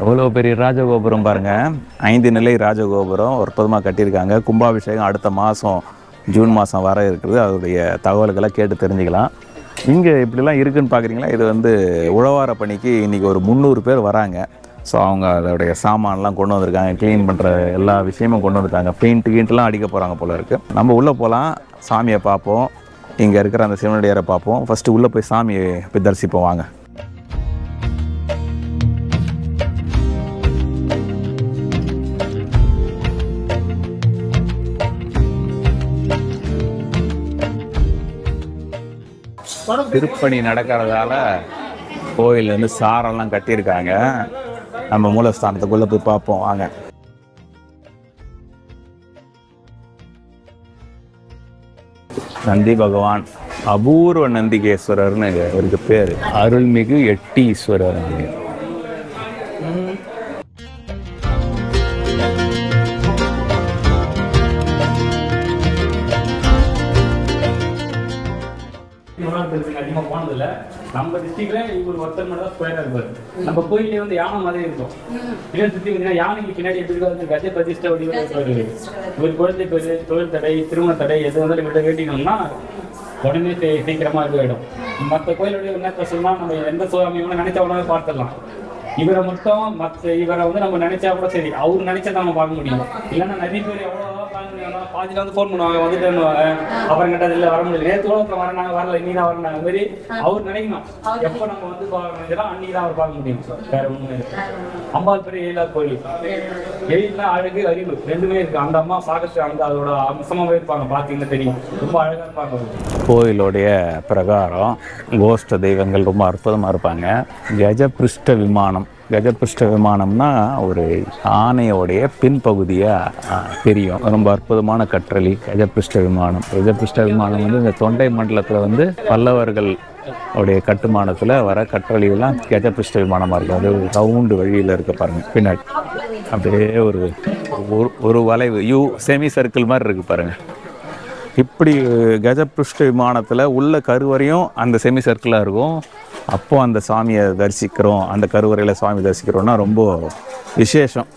எவ்வளோ பெரிய ராஜகோபுரம் பாருங்கள், 5 நிலை ராஜகோபுரம் அற்புதமாக கட்டியிருக்காங்க. கும்பாபிஷேகம் அடுத்த மாதம் ஜூன் மாதம் வர இருக்குது. அதோடைய தகவல்களை கேட்டு தெரிஞ்சுக்கலாம். இங்கே இப்படிலாம் இருக்குதுன்னு பார்க்குறீங்களா? இது உழவார பணிக்கு இன்றைக்கி ஒரு 300 பேர் வராங்க. ஸோ அவங்க அதோடைய சாமான்லாம் கொண்டு வந்திருக்காங்க, க்ளீன் பண்ணுற எல்லா விஷயமும் கொண்டு வந்துருக்காங்க. பெயிண்ட்டுலாம் அடிக்க போகிறாங்க போல இருக்குது. நம்ம உள்ளே போகலாம், சாமியை பார்ப்போம், இங்கே இருக்கிற அந்த சிவனடியாரை பார்ப்போம். ஃபஸ்ட்டு உள்ளே போய் சாமியை போய் தரிசிப்போம் வாங்க. திருப்பணி நடக்கிறதால கோயில் சாரெல்லாம் கட்டியிருக்காங்க. நம்ம மூலஸ்தானத்துக்குள்ளே போய் பார்ப்போம் வாங்க. நந்தி பகவான் அபூர்வ நந்திகேஸ்வரர்னு அவருக்கு பேர். அருள்மிகு எட்டீஸ்வரர். அதிகமாக போனதில்லை. நம்ம டிஸ்ட்ரிக்ட்ல இவர் ஒருத்தர் மட்டும் தான் ஸ்கொயரா இருப்பாரு. நம்ம கோயிலே யானை மாதிரி இருக்கும். இதை சுற்றி பார்த்தீங்கன்னா யானைக்கு பின்னாடி எப்படி கஜ பிரதிஷ்டை வடிவில் ஒரு குழந்தை பேரு, தொழில் தடை, திருமண தடை எது வந்தாலும் இவர்கிட்ட வேண்டிக்கணும்னா உடனே சீக்கிரமா போயிடும். மற்ற கோயிலுடைய என்ன சொன்னா நம்ம எந்த சுவாமியும் நினைச்ச உடனே பார்த்துடலாம். இவரை மட்டும் இவரை நம்ம நினைச்சா கூட சரி, அவரு நினைச்சா நம்ம பார்க்க முடியும். இல்லைன்னா நிறைய பேர் எவ்வளோ பாதியில் ஃபோன் பண்ணுவாங்க, வந்துட்டுவாங்க, அப்புறம் கேட்டால் இல்லை வர முடியல, நேற்று கூட வர நாங்கள் வரல, இன்னி தான் வரேன் அந்த மாதிரி அவர் நினைக்கணும். எப்போ நம்ம பார்க்கணும் அன்னைக்கு தான் அவர் பார்க்க முடியும். வேற ஒன்றுமே இல்லை. அம்பாள் பெரிய எழிலார் கோயில். எழில்னா அழகு, அறிவு ரெண்டுமே இருக்கு. அந்த அம்மா பார்க்கறது அந்த அதோட அம்சமாகவே இருப்பாங்க. பார்த்தீங்கன்னா தெரியும், ரொம்ப அழகாக இருப்பாங்க. கோயிலுடைய பிரகாரம் கோஷ்ட தெய்வங்கள் ரொம்ப அற்புதமாக இருப்பாங்க. கஜபிருஷ்ட விமானம். கஜபிருஷ்ட விமானம்னா ஒரு ஆணையோடைய பின்பகுதியாக தெரியும். ரொம்ப அற்புதமான கற்றளி கஜபிருஷ்ட விமானம். கஜபிருஷ்ட விமானம் இந்த தொண்டை மண்டலத்தில் பல்லவர்கள் உடைய கட்டுமானத்தில் வர கற்றளியெல்லாம் கஜபிருஷ்ட விமானமாக இருக்கும். அது ரவுண்டு வழியில் இருக்க பாருங்கள், பின்னாடி அப்படியே ஒரு வளைவு செமி சர்க்கிள் மாதிரி இருக்குது பாருங்கள். இப்படி கஜபிருஷ்ட விமானத்தில் உள்ள கருவறையும் அந்த செமி சர்க்கிளாக இருக்கும். அப்போது அந்த சாமியை தரிசிக்கிறோம், அந்த கருவறையில் சாமி தரிசிக்கிறோன்னா ரொம்ப விசேஷம்.